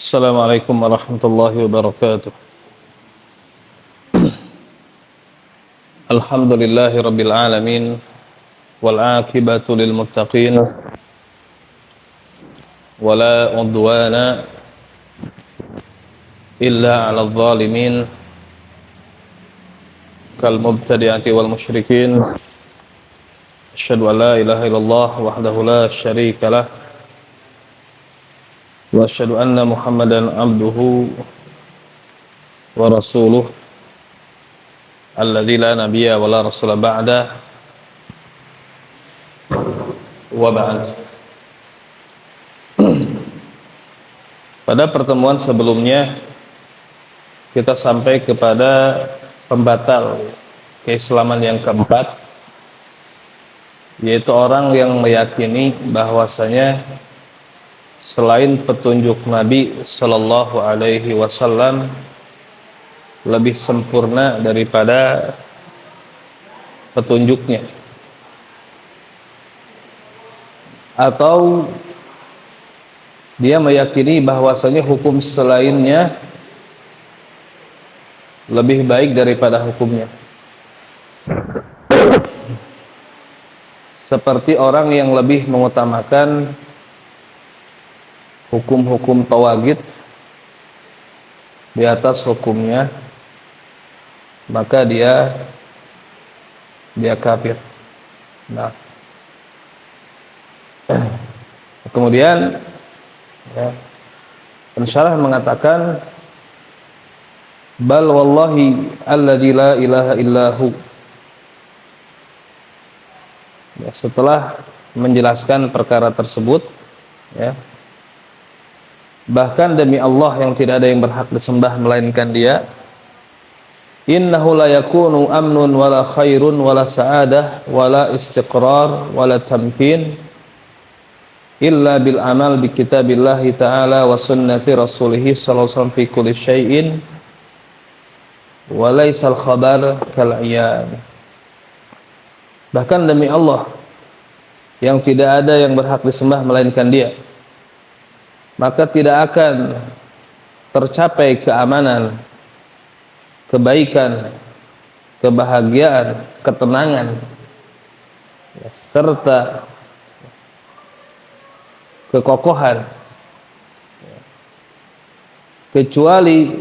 Assalamualaikum warahmatullahi wabarakatuh. Alhamdulillahi rabbil alamin wal aqibatu lil muttaqin wala udwana illa 'alal zalimin kal mubtadi'ati wal musyrikin. Asyhadu an la ilaha illallah wahdahu la syarika lah wa asyhadu anna Muhammadan abduhu wa rasuluh alladzi la nabiyya wa la rasula ba'da wa ba'd. Pada pertemuan sebelumnya kita sampai kepada pembatal keislaman yang keempat, yaitu orang yang meyakini bahwasanya selain petunjuk Nabi Sallallahu Alaihi Wasallam lebih sempurna daripada petunjuknya, atau dia meyakini bahwasanya hukum selainnya lebih baik daripada hukumnya, seperti orang yang lebih mengutamakan hukum-hukum tawagid di atas hukumnya, maka dia kafir. Nah, kemudian pensyarah mengatakan bal wallahi alladzi la ilaha illahu. Setelah menjelaskan perkara tersebut, bahkan demi Allah yang tidak ada yang berhak disembah melainkan Dia, innahu la yakunu amnun wala khairun wala sa'adah wala istiqrar wala tamkin illa bil amal bi kitabillahi ta'ala wa sunnati rasulih sallallahu alaihi wasallam fi kulli syai'in wa laysal khabar kal iyan. Bahkan demi Allah yang tidak ada yang berhak disembah melainkan Dia, maka tidak akan tercapai keamanan, kebaikan, kebahagiaan, ketenangan, serta kekokohan kecuali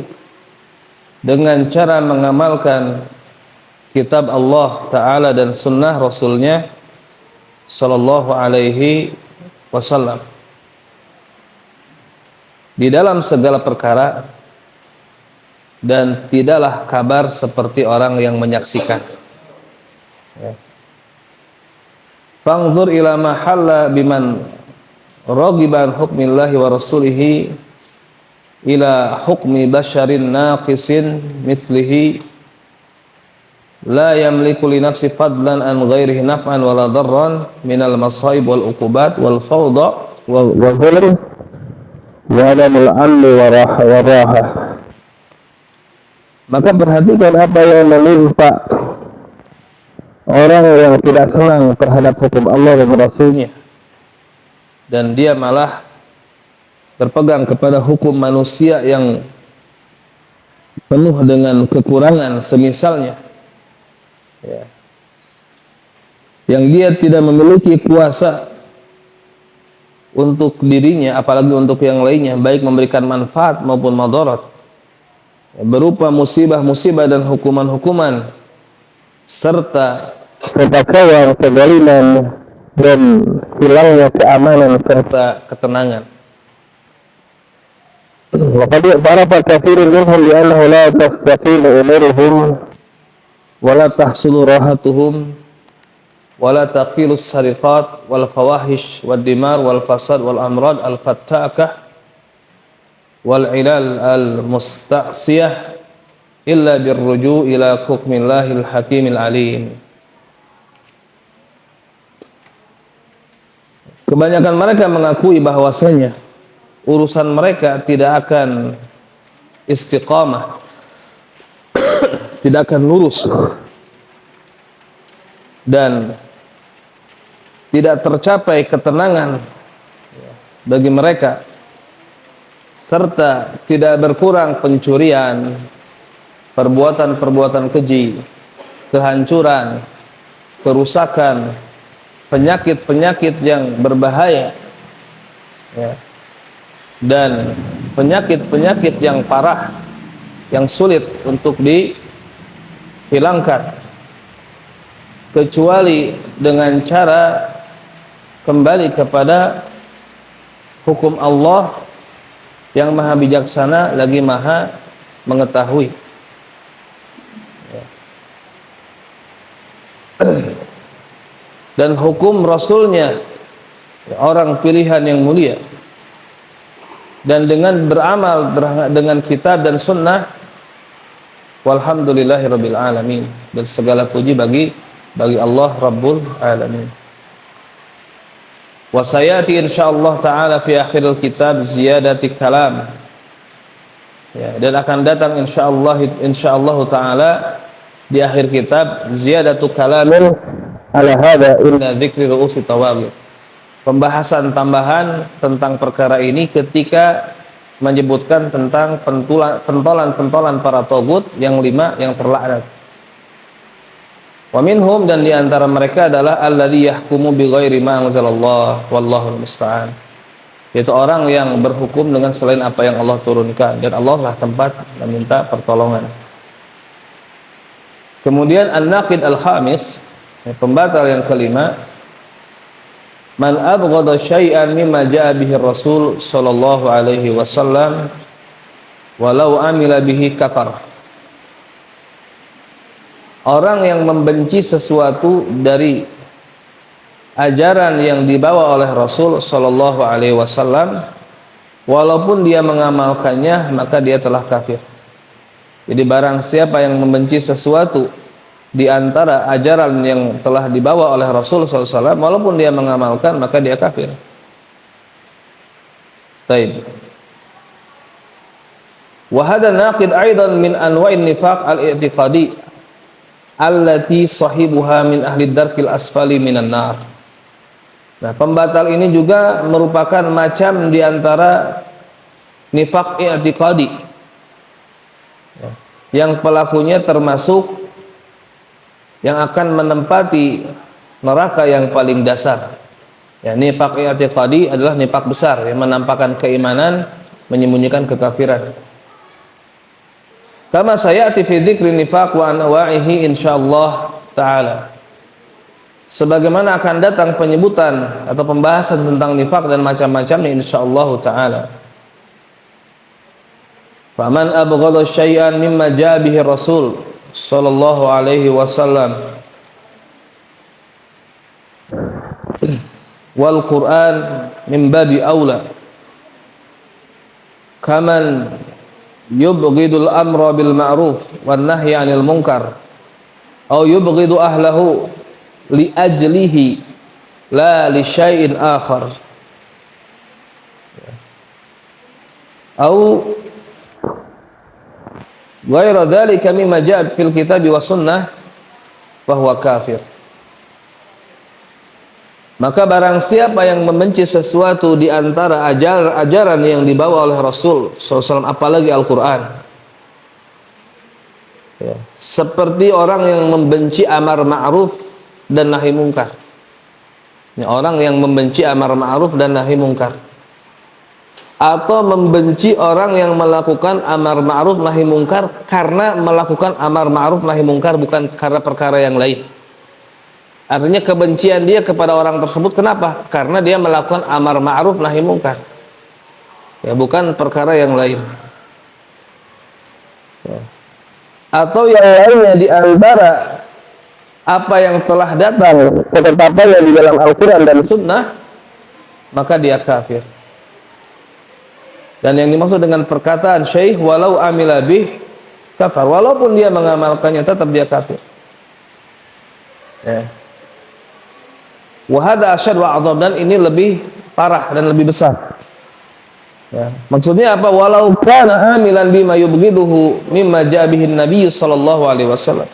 dengan cara mengamalkan kitab Allah Ta'ala dan sunnah Rasulnya Sallallahu Alaihi Wasallam di dalam segala perkara, dan tidaklah kabar seperti orang yang menyaksikan. Fangzur ila ma halla biman ragiban hukmillahi wa rasulihi ila hukmi basharin naqisin mithlihi la yamliku li nafsi fadlan an ghairihi naf'an wala darran minal masaib wal uqubat wal fawda wal zulm wa adamul amni wa raha. Maka perhatikan apa yang menimpa orang yang tidak senang terhadap hukum Allah dan Rasulnya, dan dia malah berpegang kepada hukum manusia yang penuh dengan kekurangan semisalnya, yang dia tidak memiliki kuasa untuk dirinya apalagi untuk yang lainnya, baik memberikan manfaat maupun madarat, berupa musibah-musibah dan hukuman-hukuman, serta kekacauan, kezaliman, dan hilangnya keamanan serta ketenangan. Laqad i'tarafa katsirun minhum bi annahu la tastaqimu umuruhum wa la tahsulu rahatuhum wa la taqilu as-sariqat wal fawahish wad dimar wal fasad wal amrad al fattakah wal ilal al musta'siyah illa birruju' ila hukmillahil hakimil alim. Kebanyakan mereka mengakui bahwasanya urusan mereka tidak akan istiqamah, tidak akan lurus, dan tidak tercapai ketenangan bagi mereka serta tidak berkurang pencurian, perbuatan-perbuatan keji, kehancuran, kerusakan, penyakit-penyakit yang berbahaya, ya, dan penyakit-penyakit yang parah, yang sulit untuk dihilangkan, kecuali dengan cara kembali kepada hukum Allah yang maha bijaksana lagi maha mengetahui. Dan hukum Rasulnya, orang pilihan yang mulia, dan dengan beramal dengan kitab dan sunnah, walhamdulillahirabbil alamin, dan segala puji bagi Allah Rabbul alamin. Wa sayati insyaallah taala fi akhiril kitab ziyadati kalam, ya, dan akan datang insyaallah taala di akhir kitab ziyadatu kalamin ala hada inna dzikri ru'usi tawabir, pembahasan tambahan tentang perkara ini ketika menyebutkan tentang pentolan-pentolan para tagut yang 5 yang terlaknat. Wa minhum, dan di antara mereka adalah alladzi yahkumu bi ghairi ma anzalallah wallahul musta'an, yaitu orang yang berhukum dengan selain apa yang Allah turunkan, dan Allah lah tempat meminta pertolongan. Kemudian an-naqid al-khamis, pembatal yang kelima, man abghadha syai'an mimma ja'a bihi Rasul sallallahu alaihi wasallam walau amila bihi kafar. Orang yang membenci sesuatu dari ajaran yang dibawa oleh Rasul sallallahu alaihi wasallam walaupun dia mengamalkannya, maka dia telah kafir. Jadi barang siapa yang membenci sesuatu di antara ajaran yang telah dibawa oleh Rasul sallallahu alaihi wasallam walaupun dia mengamalkan, maka dia kafir. Taib. Wa hadha naqid aidan min anwa'in nifaq al-i'tiqadi allati sahibuha min ahli darkil asfali minan nar. Nah, pembatal ini juga merupakan macam di antara nifaq i'tiqadi, yang pelakunya termasuk yang akan menempati neraka yang paling dasar. Ya, nifaq i'tiqadi adalah nifaq besar yang menampakkan keimanan, menyembunyikan kekafiran. Kama sayati fi dzikri nifaq wa anwa'ihi insyaallah taala. Sebagaimana akan datang penyebutan atau pembahasan tentang nifaq dan macam-macamnya insyaallah taala. Faman abghadha syai'an mimma ja'a bihi Rasul sallallahu alaihi wasallam wal Qur'an min babi aula. Kaman yubghidul amra bil ma'ruf wan nahyi 'anil munkar aw yubghidu ahlahu li ajlihi la li syai'in akhar aw ghaira dzalika mimma ja'a fil kitabi was sunnah fa huwa kafir. Maka barang siapa yang membenci sesuatu di antara ajaran yang dibawa oleh Rasul SAW, apalagi Al-Quran, ya, seperti orang yang membenci amar ma'ruf dan nahi mungkar. Ya, orang yang membenci amar ma'ruf dan nahi mungkar, atau membenci orang yang melakukan amar ma'ruf nahi mungkar karena melakukan amar ma'ruf nahi mungkar, bukan karena perkara yang lain. Artinya kebencian dia kepada orang tersebut kenapa? Karena dia melakukan amar ma'ruf nahi mungkar, ya, bukan perkara yang lain, ya. Atau yang lainnya di antara apa yang telah datang ketetapannya di dalam Al-Quran dan Sunnah, maka dia kafir. Dan yang dimaksud dengan perkataan Syekh walau amila bih kafar, walaupun dia mengamalkannya tetap dia kafir, ya. Wa hadza asyad wa a'dzam, dan ini lebih parah dan lebih besar, ya. Maksudnya apa? Walau kana amilan bima yubghiduhu mimma ja'a bihi Nabi sallallahu alaihi wasallam,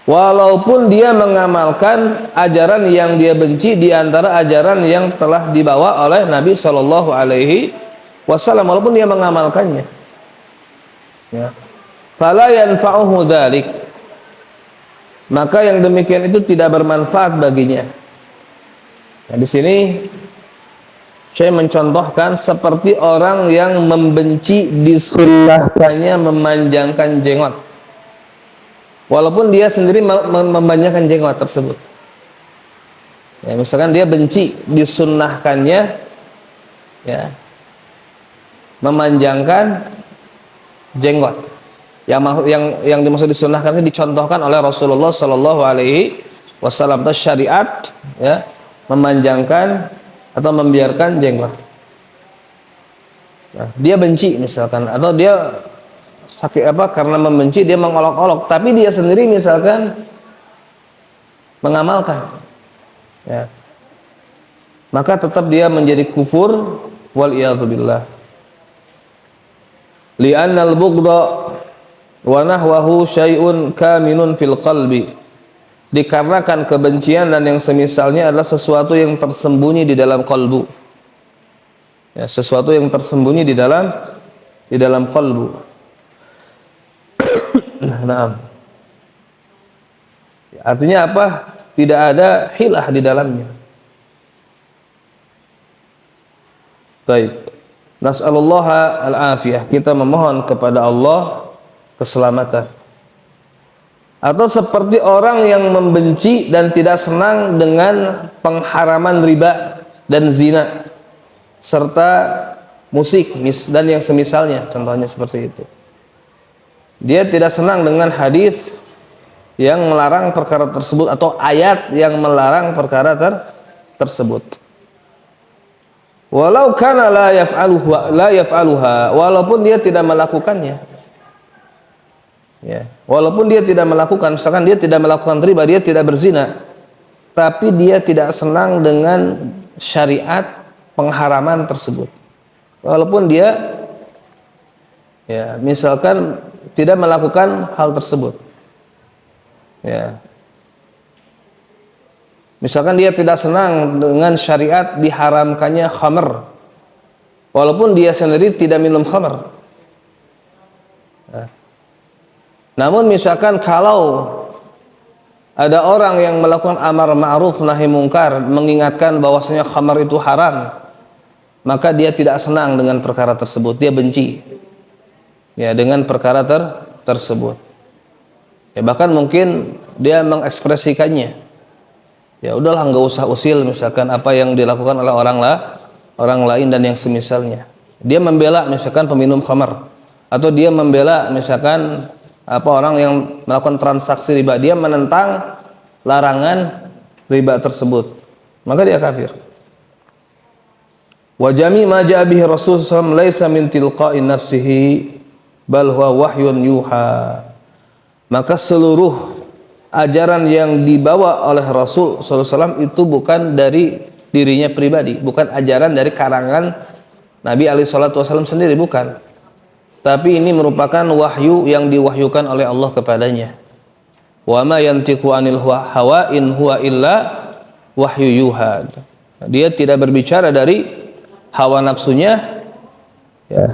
walaupun dia mengamalkan ajaran yang dia benci di antara ajaran yang telah dibawa oleh Nabi sallallahu alaihi wasallam, walaupun dia mengamalkannya. Ya. Fala yanfa'uhu dzalik, maka yang demikian itu tidak bermanfaat baginya. Nah, di sini saya mencontohkan seperti orang yang membenci disunnahkannya memanjangkan jenggot, walaupun dia sendiri memanjangkan jenggot tersebut. Ya, misalkan dia benci disunnahkannya ya memanjangkan jenggot. Yang dimaksud disunnahkan ini dicontohkan oleh Rasulullah Shallallahu Alaihi Wasallam, atau syariat ya memanjangkan atau membiarkan jenggot. Nah, dia benci misalkan, atau dia sakit karena membenci dia mengolok-olok, tapi dia sendiri misalkan mengamalkan, ya, maka tetap dia menjadi kufur wal iyadzubillah. Li'annal bughdha wa nahwahu syai'un kaminun fil qalbi, dikarenakan kebencian dan yang semisalnya adalah sesuatu yang tersembunyi di dalam kalbu, ya, sesuatu yang tersembunyi di dalam kalbu. Nah, artinya apa? Tidak ada hilah di dalamnya. Baik, nas'alullaha al-afiyah, kita memohon kepada Allah keselamatan. Atau seperti orang yang membenci dan tidak senang dengan pengharaman riba dan zina serta musik dan yang semisalnya, contohnya seperti itu. Dia tidak senang dengan hadis yang melarang perkara tersebut atau ayat yang melarang perkara tersebut. Walau kana la yaf'aluha, walaupun dia tidak melakukannya. Ya, walaupun dia tidak melakukan, misalkan dia tidak melakukan riba, dia tidak berzina, tapi dia tidak senang dengan syariat pengharaman tersebut. Walaupun dia ya misalkan tidak melakukan hal tersebut. Ya. Misalkan dia tidak senang dengan syariat diharamkannya khamr, walaupun dia sendiri tidak minum khamr. Ya. Namun misalkan kalau ada orang yang melakukan amar ma'ruf nahi mungkar, mengingatkan bahwasanya khamr itu haram, maka dia tidak senang dengan perkara tersebut, dia benci ya dengan perkara tersebut. Ya, bahkan mungkin dia mengekspresikannya. Ya udahlah, nggak usah usil misalkan apa yang dilakukan oleh orang lain dan yang semisalnya. Dia membela misalkan peminum khamr, atau dia membela misalkan orang yang melakukan transaksi riba, dia menentang larangan riba tersebut, maka dia kafir. Wa jami' ma ja'a bihi Rasul sallallahu alaihi wasallam laisa min tilqa'i nafsihi bal huwa wahyun yuha. Maka seluruh ajaran yang dibawa oleh Rasul sallallahu alaihi wasallam itu bukan dari dirinya pribadi, bukan ajaran dari karangan Nabi alaihi salatu wasallam sendiri, bukan. Tapi ini merupakan wahyu yang diwahyukan oleh Allah kepadanya. Wa ma yantiqu anil hawa in huwa illa wahyu yuha. Dia tidak berbicara dari hawa nafsunya, ya,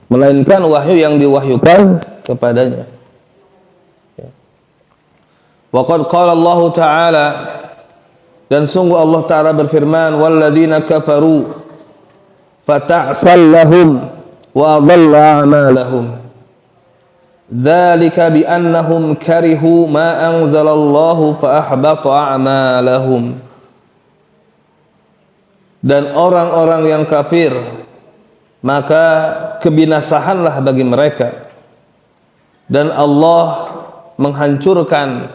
melainkan wahyu yang diwahyukan kepadanya. Ya. Wa qad qala Allah Ta'ala, dan sungguh Allah Ta'ala berfirman, walladzina kafaru fata'sal lahum wa dhalla a'malahum dzalika bi annahum karihu ma anzalallahu fa ahbata a'malahum. Dan orang-orang yang kafir, maka kebinasaanlah bagi mereka, dan Allah menghancurkan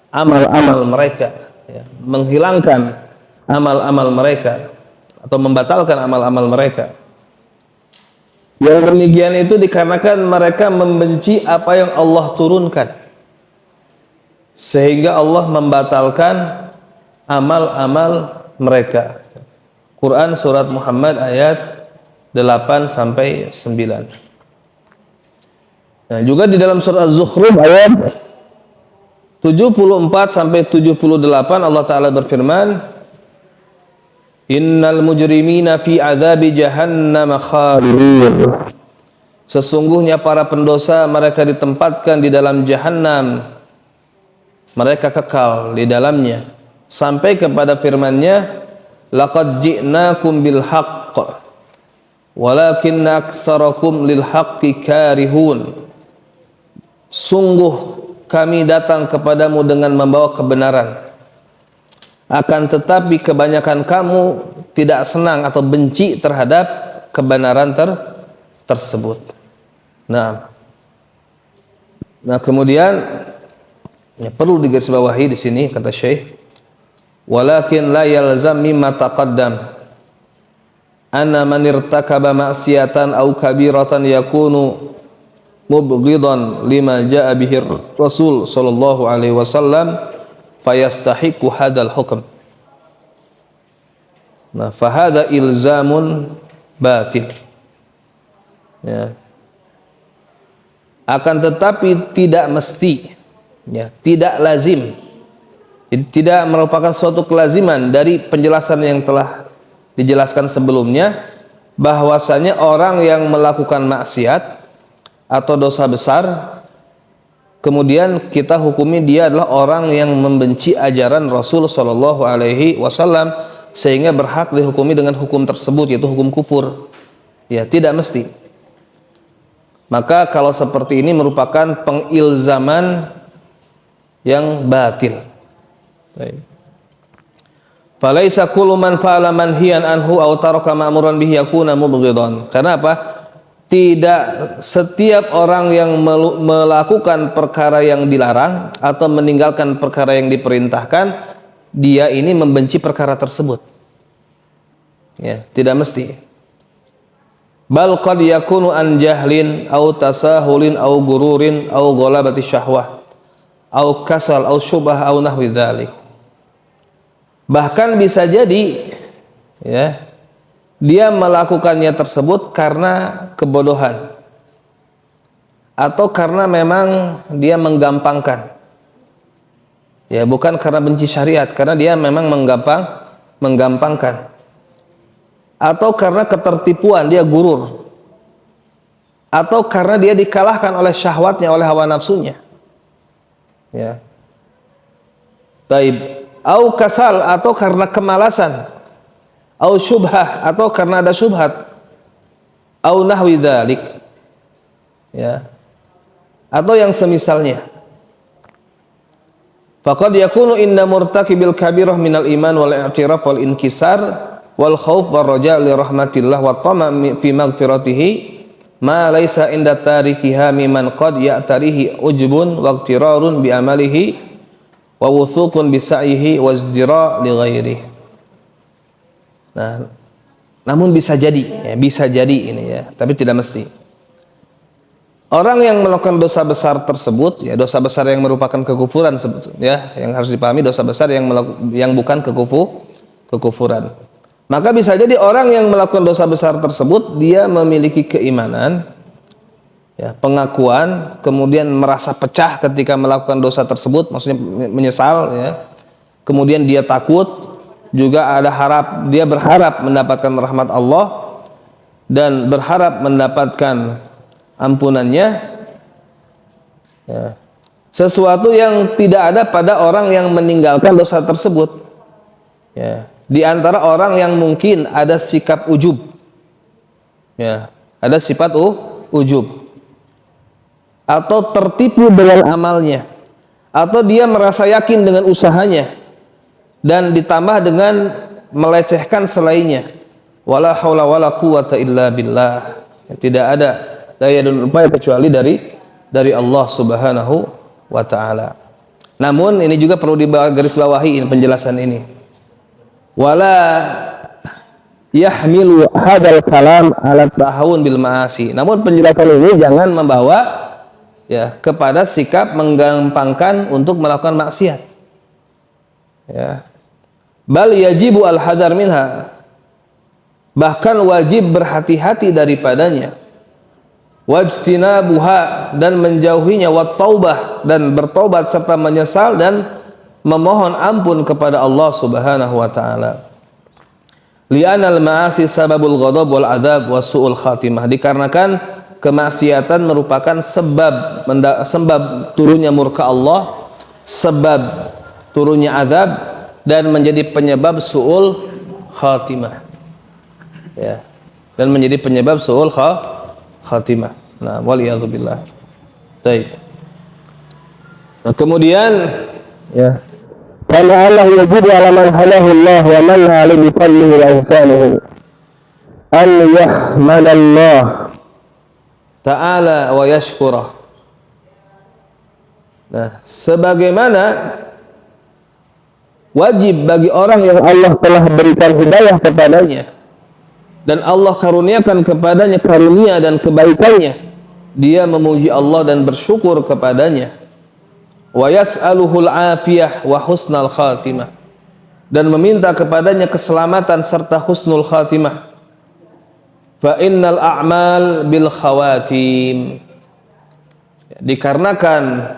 amal-amal mereka, ya, menghilangkan amal-amal mereka atau membatalkan amal-amal mereka. Yang demikian itu dikarenakan mereka membenci apa yang Allah turunkan, sehingga Allah membatalkan amal-amal mereka. Quran surat Muhammad ayat 8 sampai 9. Nah, juga di dalam surat Az-Zukhruf ayat 74 sampai 78 Allah Ta'ala berfirman, Innal mujrimina fi azabi jahannam khalidun. Sesungguhnya para pendosa mereka ditempatkan di dalam jahannam, mereka kekal di dalamnya, sampai kepada firman-Nya, laqad ji'nakum bil haqq walakinna aktsarakum lil haqqi karihun. Sungguh kami datang kepadamu dengan membawa kebenaran, akan tetapi kebanyakan kamu tidak senang atau benci terhadap kebenaran tersebut. Nah, kemudian perlu digarisbawahi di sini kata Syekh, walakin la yalzam mimma taqaddam anna man irtakaba ma'siyatan aw kabiratan yakunu mubghidan lima jaa bihi Rasul sallallahu alaihi wasallam fayastahiqu hadzal hukm. Nah, fa hadza ilzamun batil. Ya. Akan tetapi tidak mesti, ya, tidak lazim, tidak merupakan suatu kelaziman dari penjelasan yang telah dijelaskan sebelumnya, bahwasanya orang yang melakukan maksiat atau dosa besar kemudian kita hukumi dia adalah orang yang membenci ajaran Rasul Shallallahu Alaihi Wasallam sehingga berhak dihukumi dengan hukum tersebut, yaitu hukum kufur. Ya, tidak mesti. Maka kalau seperti ini merupakan pengilzaman yang batil. Falaisa kullu man fa'ala manhiyan anhu aw taraka ma'muran bihi yakuna mubghidan. Karena apa? Tidak setiap orang yang melakukan perkara yang dilarang atau meninggalkan perkara yang diperintahkan, dia ini membenci perkara tersebut. Ya, tidak mesti. Bal qad yakunu an jahlin aw tasahulin aw gururin aw ghalabati syahwah aw kasal aw syubhah aw nahwi dzalik. Bahkan bisa jadi, ya, dia melakukannya tersebut karena kebodohan atau karena memang dia menggampangkan. Ya, bukan karena benci syariat, karena dia memang menggampangkan. Atau karena ketertipuan, dia gurur. Atau karena dia dikalahkan oleh syahwatnya, oleh hawa nafsunya. Ya. Taib. Au kasal, atau karena kemalasan. Au syubhah, atau karena ada syubhat. Au nahwi dzalik. Ya. Atau yang semisalnya. Faqad yakunu inda murtakibil kabirah minal iman wal i'tiraf wal inkisar wal khauf war raja li rahmatillah wa tama fi maghfiratihi ma laisa inda tarikiha mimman qad ya'tarihi ujbun wa iqtirarun bi amalihi wa wuthuqun bi sa'ihi wa izdira li ghairihi. Nah, namun bisa jadi ini ya, tapi tidak mesti. Orang yang melakukan dosa besar tersebut, ya, dosa besar yang merupakan kekufuran, ya, yang harus dipahami dosa besar yang bukan kekufuran. Maka bisa jadi orang yang melakukan dosa besar tersebut dia memiliki keimanan, ya, pengakuan, kemudian merasa pecah ketika melakukan dosa tersebut, maksudnya menyesal, ya. Kemudian dia takut, juga dia berharap mendapatkan rahmat Allah dan berharap mendapatkan ampunannya, ya. Sesuatu yang tidak ada pada orang yang meninggalkan dosa tersebut, ya. Di antara orang yang mungkin ada sikap ujub, ya, ada sifat ujub, atau tertipu dengan amalnya, atau dia merasa yakin dengan usahanya dan ditambah dengan melecehkan selainnya. Wala haula wala quwata illa billah. Tidak ada daya dan upaya kecuali dari Allah Subhanahu wa taala. Namun ini juga perlu digarisbawahi penjelasan ini. Wala yahmilu hadzal kalam ala tahawun bil ma'asi. Namun penjelasan ini jangan membawa, ya, kepada sikap menggampangkan untuk melakukan maksiat. Ya. Bal yajibu al hadar minha. Bahkan wajib berhati-hati daripadanya. Wajtinabuha, dan menjauhinya, wat taubah, dan bertobat serta menyesal dan memohon ampun kepada Allah Subhanahu wa taala. Li'anal ma'asi sababul ghadab wal azab wa su'ul khatimah. Dikarenakan kemaksiatan merupakan sebab turunnya murka Allah, sebab turunnya azab, dan menjadi penyebab su'ul khatimah. Ya. Dan menjadi penyebab su'ul khatimah. Nah, waliyadzubillah. Baik. Nah, kemudian ya, karena Allah yajibu ala man halahu Allah wa man ala bi fadlihi wa ihsanihi an yahmadallah ta'ala wa yashkurah. Nah, sebagaimana wajib bagi orang yang Allah telah berikan hidayah kepadanya dan Allah karuniakan kepadanya karunia dan kebaikannya, dia memuji Allah dan bersyukur kepadanya. Wa yas'aluhul afiyah wa husnal khatimah, dan meminta kepadanya keselamatan serta husnul khatimah. Fa innal a'mal bil khawatim, dikarenakan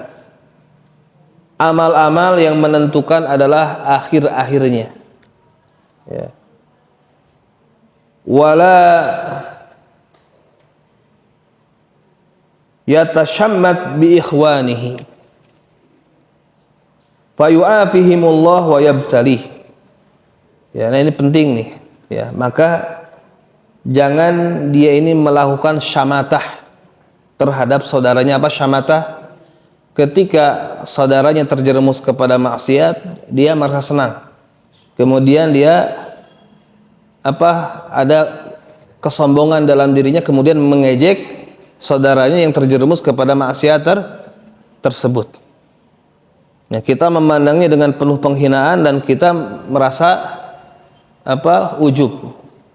amal-amal yang menentukan adalah akhir-akhirnya. Ya. Wala yatashammat bi ikhwanihi fayu'afihimullah wa yabtalih. Ya, nah ini penting nih. Ya, maka jangan dia ini melakukan syamatah terhadap saudaranya. Apa syamatah? Ketika saudaranya terjerumus kepada maksiat, dia merasa senang. Kemudian dia ada kesombongan dalam dirinya, kemudian mengejek saudaranya yang terjerumus kepada maksiat tersebut. Nah, kita memandangnya dengan penuh penghinaan dan kita merasa ujub,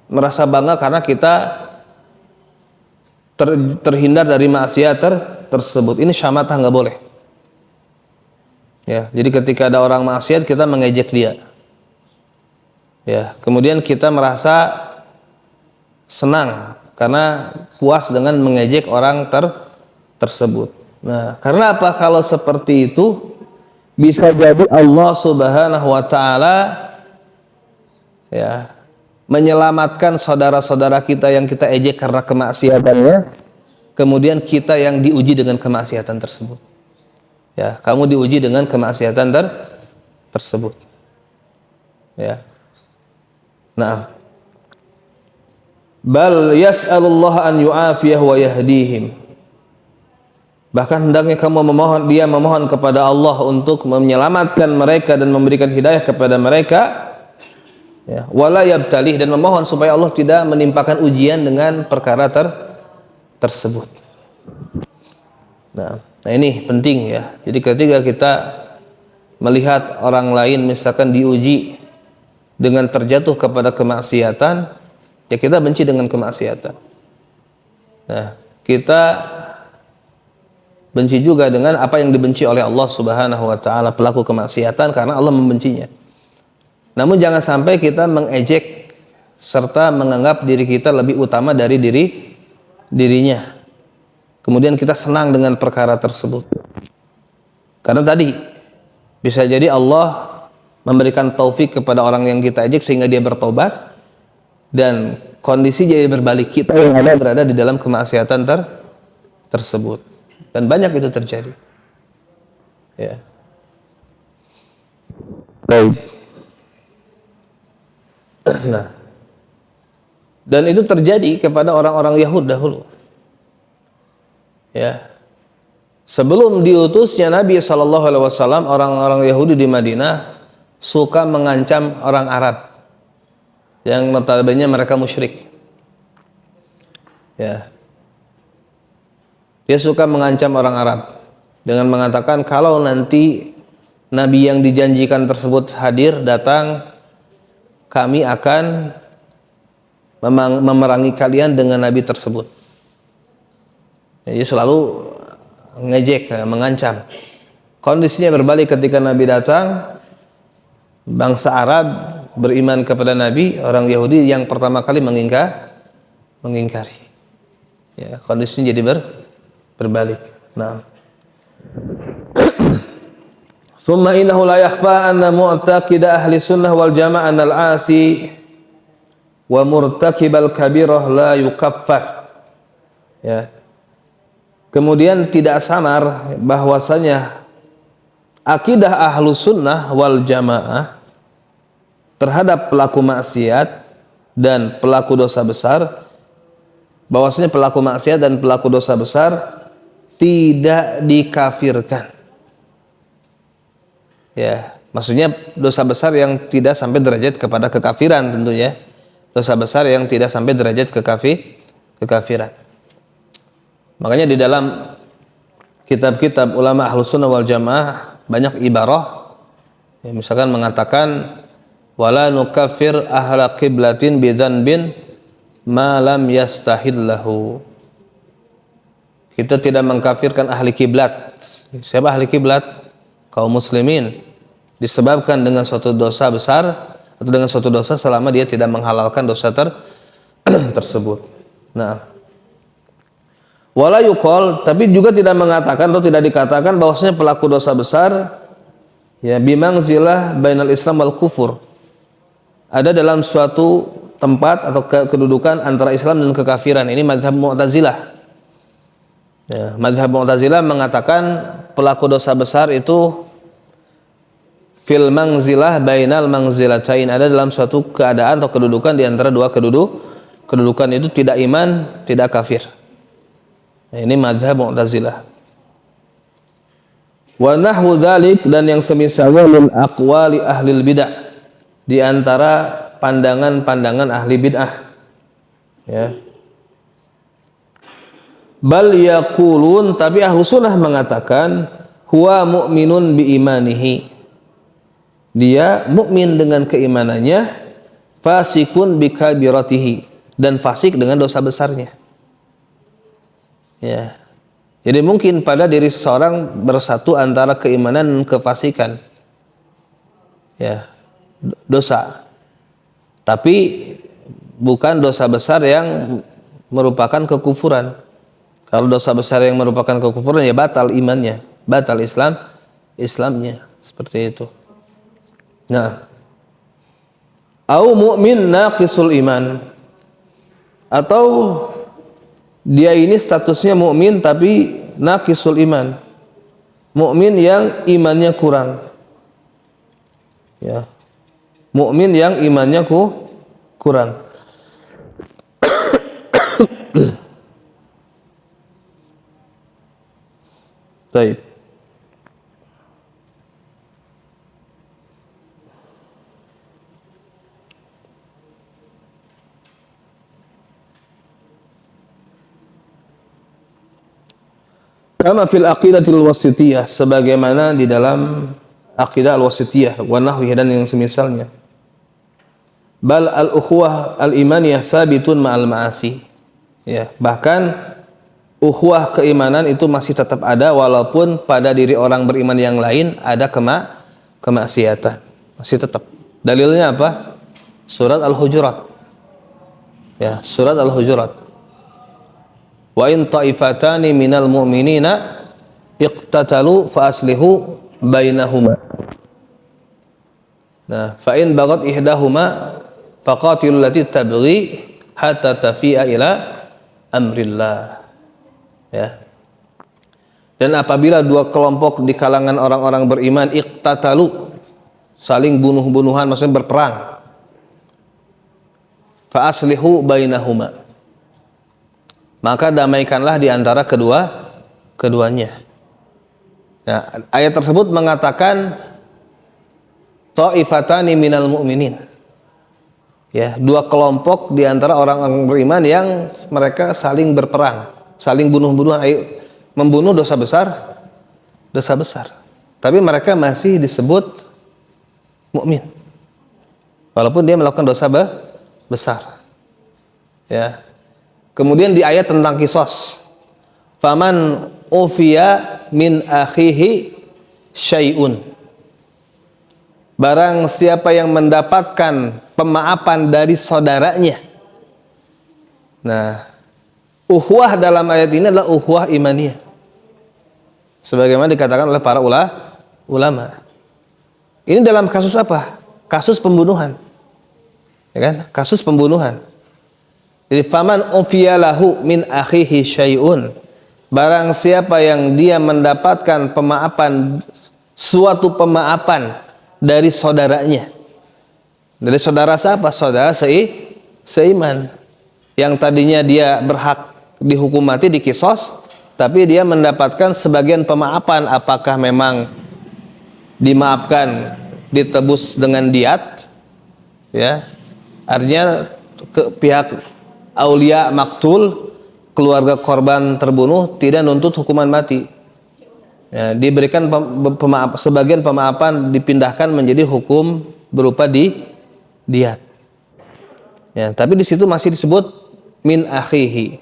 merasa bangga karena kita terhindar dari maksiat tersebut. Ini syamatah, nggak boleh. Ya, jadi ketika ada orang maksiat kita mengejek dia. Ya, kemudian kita merasa senang karena puas dengan mengejek orang tersebut. Nah, karena apa? Kalau seperti itu bisa jadi Allah Subhanahu wa taala ya menyelamatkan saudara-saudara kita yang kita ejek karena kemaksiatannya, kemudian kita yang diuji dengan kemaksiatan tersebut. Ya, kamu diuji dengan kemaksiatan tersebut. Ya. Nah, bal yas'alullah an yu'afiyah wa yahdihim. Bahkan hendaknya kamu memohon kepada Allah untuk menyelamatkan mereka dan memberikan hidayah kepada mereka. Ya, wala yabtalih, dan memohon supaya Allah tidak menimpakan ujian dengan perkara tersebut. Nah, ini penting ya. Jadi ketika kita melihat orang lain misalkan diuji dengan terjatuh kepada kemaksiatan, ya kita benci dengan kemaksiatan. Nah, kita benci juga dengan apa yang dibenci oleh Allah Subhanahu wa taala, pelaku kemaksiatan, karena Allah membencinya. Namun jangan sampai kita mengejek serta menganggap diri kita lebih utama dari dirinya. Kemudian kita senang dengan perkara tersebut. Karena tadi bisa jadi Allah memberikan taufik kepada orang yang kita ejek sehingga dia bertobat, dan kondisi jadi berbalik, kita yang ada berada di dalam kemaksiatan tersebut. Dan banyak itu terjadi. Ya. Baik. Nah, dan itu terjadi kepada orang-orang Yahud dahulu. Ya. Sebelum diutusnya Nabi SAW, orang-orang Yahudi di Madinah suka mengancam orang Arab yang notabene mereka musyrik. Ya. Dia suka mengancam orang Arab dengan mengatakan, kalau nanti Nabi yang dijanjikan tersebut hadir, datang, kami akan memerangi kalian dengan Nabi tersebut. Jadi selalu ngejek, mengancam. Kondisinya berbalik ketika Nabi datang, bangsa Arab beriman kepada Nabi, orang Yahudi yang pertama kali mengingkari. Ya, kondisinya jadi berbalik. Nah, summa innahu la yakhfa anna mu'taqida ahli sunnah wal jamaah al-asi wa murtakibal kabirah la yukaffar. Ya. Kemudian tidak samar bahwasanya akidah ahlu sunnah wal jamaah terhadap pelaku maksiat dan pelaku dosa besar, bahwasanya pelaku maksiat dan pelaku dosa besar tidak dikafirkan. Ya, maksudnya dosa besar yang tidak sampai derajat kepada kekafiran tentunya. Dosa besar yang tidak sampai derajat kekafiran. Makanya di dalam kitab-kitab ulama ahlus sunnah wal jamaah banyak ibarah ya, misalkan mengatakan wala nukaffir ahla qiblatin bidzanbin ma lam yastahillahu. Kita tidak mengkafirkan ahli kiblat. Siapa ahli kiblat? Kaum muslimin, disebabkan dengan suatu dosa besar atau dengan suatu dosa selama dia tidak menghalalkan dosa tersebut. Nah, wala yuqal, tapi juga tidak mengatakan atau tidak dikatakan bahwasanya pelaku dosa besar ya bimangzilah bainal Islam wal kufur, ada dalam suatu tempat atau kedudukan antara Islam dan kekafiran. Ini mazhab Mu'tazilah. Ya, mazhab Mu'tazilah mengatakan pelaku dosa besar itu fil mangzilah bainal mangzilatain, ada dalam suatu keadaan atau kedudukan di antara dua kedudukan itu, tidak iman, tidak kafir. Nah, ini mazhab Mu'tazilah. Wa nahwu dzalik, dan yang semisalnya min aqwali ahli bidah, di antara pandangan-pandangan ahli bid'ah. Ya. Bal yaqulun, tapi ahlu sunnah mengatakan huwa mu'minun bi imanihi, dia mukmin dengan keimanannya, fasikun bi kabiratihi, dan fasik dengan dosa besarnya. Ya. Jadi mungkin pada diri seseorang bersatu antara keimanan dan kefasikan. Ya. Dosa. Tapi bukan dosa besar yang merupakan kekufuran. Kalau dosa besar yang merupakan kekufuran ya batal imannya, batal Islamnya, seperti itu. Nah, au mu'min naqisul iman, atau dia ini statusnya mukmin tapi naqisul iman, mukmin yang imannya kurang. Ya. Mukmin yang imannya kurang. Baik. Kama fil aqidatil wasitiyah, sebagaimana di dalam aqidah al-wasitiyah wa nahwihi dan yang semisalnya. Bal al-ukhuwah al-imaniyah thabitun ma'al ma'asi. Ya, bahkan ukhuwah keimanan itu masih tetap ada walaupun pada diri orang beriman yang lain ada kemaksiatan. Masih tetap. Dalilnya apa? Surat Al-Hujurat. Ya, surat Al-Hujurat. Wa in ta'ifatani minal mu'minina iqtatalu fa aslihu bainahuma. Nah, fa in baghat ihdahuma faqatilul lati tabghi hatta tafi'a ila amrillah. Ya. Dan apabila dua kelompok di kalangan orang-orang beriman iqtatalu, saling bunuh-bunuhan, maksudnya berperang, fa aslihu bainahuma, maka damaikanlah di antara keduanya. Nah, ayat tersebut mengatakan ta'ifatani minal mu'minin. Ya, dua kelompok di antara orang-orang beriman yang mereka saling berperang, saling bunuh-bunuhan, membunuh dosa besar. Tapi mereka masih disebut mukmin. Walaupun dia melakukan dosa besar. Ya. Kemudian di ayat tentang kisos, faman ufiya min akhihi syai'un, barang siapa yang mendapatkan pemaafan dari saudaranya. Nah, ukhuwah dalam ayat ini adalah ukhuwah imaniyah, sebagaimana dikatakan oleh para ulama. Ini dalam kasus apa? Kasus pembunuhan. ya kan? Kasus pembunuhan. Jadi faman ufiyalahu min akhihi syai'un, barang siapa yang dia mendapatkan pemaafan, suatu pemaafan dari saudaranya. Dari saudara siapa? Saudara seiman. Yang tadinya dia berhak dihukum mati, dikisos, tapi dia mendapatkan sebagian pemaafan. Apakah memang dimaafkan, ditebus dengan diat? Ya, artinya pihak aulia maktul, keluarga korban terbunuh tidak nuntut hukuman mati. Ya, diberikan sebagian pemaafan, dipindahkan menjadi hukum berupa diat. Ya, tapi di situ masih disebut min akhihi.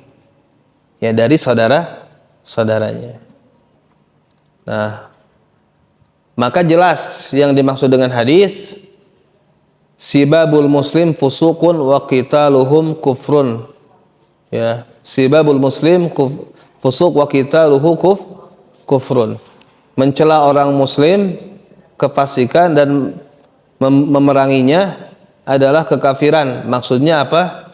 Ya, dari saudaranya. Nah, maka jelas yang dimaksud dengan hadis sibabul muslim fusukun wa qitaluhum kufrun. Ya, sibabul muslim fusuk wa qitaluhu kufrun. Mencela orang muslim kefasikan dan memeranginya adalah kekafiran. Maksudnya apa?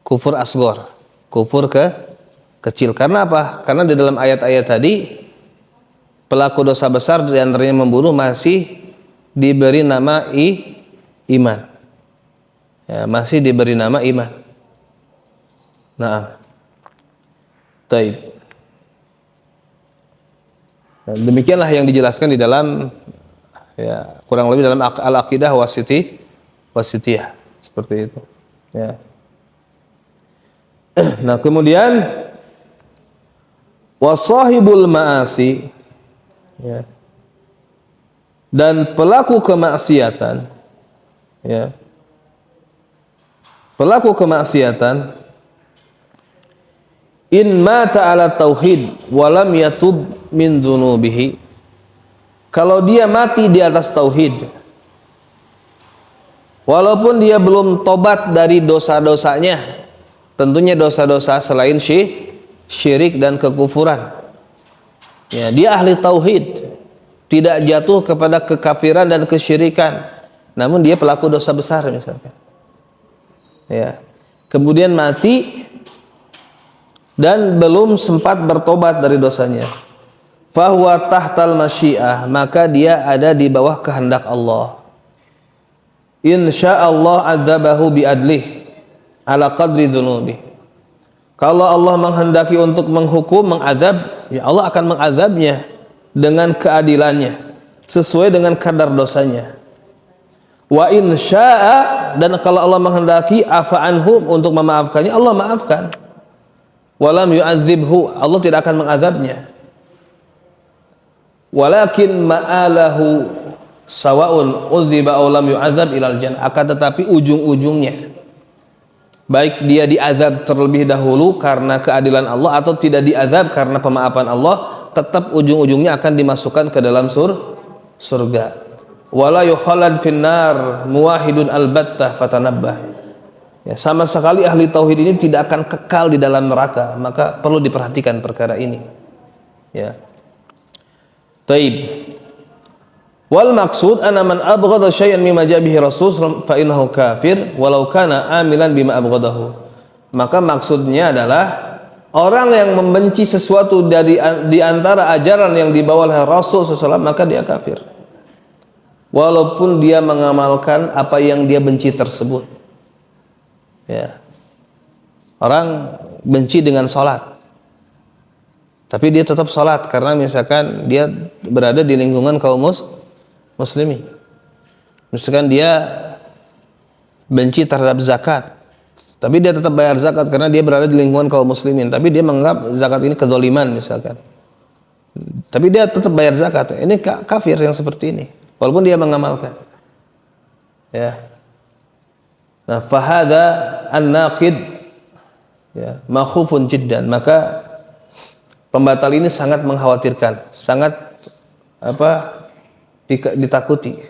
Kufur asghar, kufur kecil. Karena apa? Karena di dalam ayat-ayat tadi pelaku dosa besar di antaranya membunuh masih diberi nama iman. Ya, masih diberi nama iman. Nah, taib. Nah, demikianlah yang dijelaskan di dalam, ya, kurang lebih dalam al-aqidah wasitiyah seperti itu. Ya. Nah, kemudian wasahibul ma'asi, ya, dan pelaku kemaksiatan, ya, pelaku kemaksiatan in mata ala tauhid walam yatub min dzunubihi, kalau dia mati di atas tauhid walaupun dia belum tobat dari dosa-dosanya, tentunya dosa-dosa selain syirik dan kekufuran, ya, dia ahli tauhid, tidak jatuh kepada kekafiran dan kesyirikan, namun dia pelaku dosa besar misalkan, ya, kemudian mati dan belum sempat bertobat dari dosanya, fahuwa tahtal masyiah, maka dia ada di bawah kehendak Allah. Insyaallah adzabahu biadlih ala qadri dzunubi, kalau Allah menghendaki untuk menghukum, mengazab, ya Allah akan mengazabnya dengan keadilannya sesuai dengan kadar dosanya. Wa in syaa'a, dan kalau Allah menghendaki afa anhum, untuk memaafkannya, Allah maafkan. Walam yu'adzibhu, Allah tidak akan mengazabnya. Walakin ma'alahu sawa'un udziba aw lam yu'adzab ilal jannah, akan tetapi ujung-ujungnya, baik dia diazab terlebih dahulu karena keadilan Allah atau tidak diazab karena pemaafan Allah, tetap ujung-ujungnya akan dimasukkan ke dalam surga. Wala yukhalad finnar muwahidun albattah fatanabbah, ya, sama sekali ahli tauhid ini tidak akan kekal di dalam neraka, maka perlu diperhatikan perkara ini, ya. Taib. Wal maksud anna man abghadha syai'an mimma ja'a bihi rasul fa innahu kafir walau kana amilan bima abghadahu, maka maksudnya adalah orang yang membenci sesuatu dari di antara ajaran yang dibawa oleh Rasul SAW, maka dia kafir walaupun dia mengamalkan apa yang dia benci tersebut, ya. Orang benci dengan sholat, tapi dia tetap sholat karena misalkan dia berada di lingkungan kaum muslimin. Misalkan dia benci terhadap zakat, tapi dia tetap bayar zakat karena dia berada di lingkungan kaum muslimin, tapi dia menganggap zakat ini kezaliman misalkan, tapi dia tetap bayar zakat. Ini kafir yang seperti ini walaupun dia mengamalkan, ya. Nah, fahada an-naqid, ya, makhufun jiddan, maka pembatal ini sangat mengkhawatirkan, sangat ditakuti,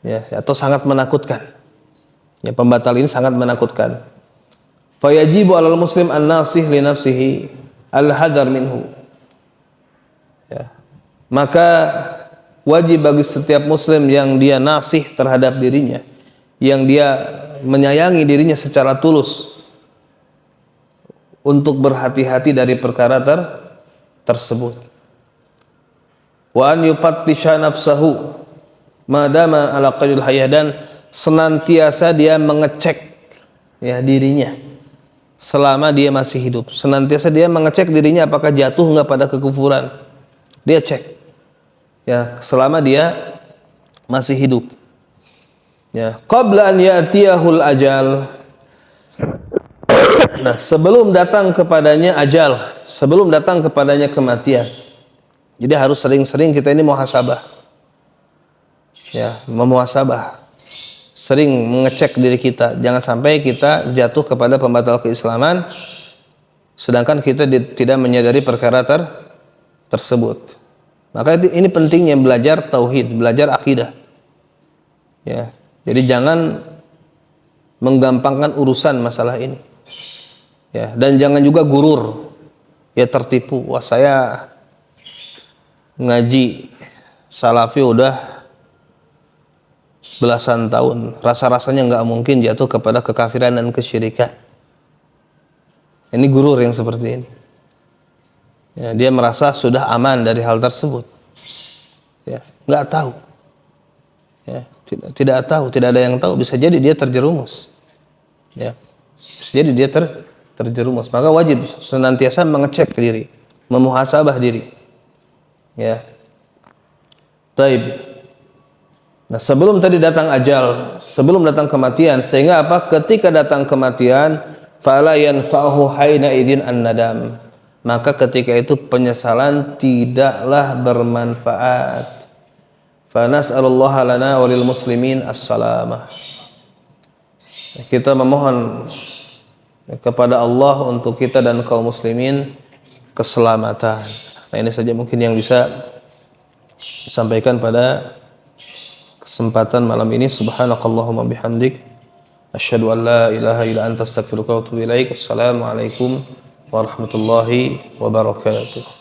ya, atau sangat menakutkan, ya, pembatal ini sangat menakutkan. Fayajibu alal muslim an-nasih li nafsihi al-hadar minhu, ya, maka wajib bagi setiap muslim yang dia nasih terhadap dirinya, yang dia menyayangi dirinya secara tulus, untuk berhati-hati dari perkara tersebut. Wa an yufattisha nafsahu madama ala qaidil hayah, dan senantiasa dia mengecek ya dirinya selama dia masih hidup. Senantiasa dia mengecek dirinya apakah jatuh enggak pada kekufuran. Dia cek ya selama dia masih hidup. Ya, qabla an ya'tiyahul ajal. Nah, sebelum datang kepadanya ajal, sebelum datang kepadanya kematian. Jadi harus sering-sering kita ini muhasabah. Ya, memuhasabah. Sering mengecek diri kita, jangan sampai kita jatuh kepada pembatal keislaman sedangkan kita tidak menyadari perkara tersebut. Maka ini pentingnya belajar tauhid, belajar akidah. Ya, jadi jangan menggampangkan urusan masalah ini. Ya, dan jangan juga gurur. Ya, tertipu. Wah, saya ngaji salafi udah belasan tahun, rasa-rasanya nggak mungkin jatuh kepada kekafiran dan kesyirikan. Ini gurur yang seperti ini. Ya, dia merasa sudah aman dari hal tersebut. Ya, nggak tahu. Ya, tidak tahu, tidak ada yang tahu. Bisa jadi dia terjerumus. Ya, bisa jadi dia terjerumus. Maka wajib senantiasa mengecek diri, memuhasabah diri. Ya, taib. Nah, sebelum tadi datang ajal, sebelum datang kematian, sehingga apa? Ketika datang kematian, fala yanfa'uhu haina idzin an-nadam. Maka ketika itu penyesalan tidaklah bermanfaat. Fa nas'alullaha lana walil muslimin as-salamah. Kita memohon kepada Allah untuk kita dan kaum muslimin keselamatan. Nah, ini saja mungkin yang bisa disampaikan pada kesempatan malam ini. Subhanakallahumma bihamdik asyhadu an la ilaha illa anta astaghfiruka wa atubu ilaik. Assalamualaikum warahmatullahi wabarakatuh.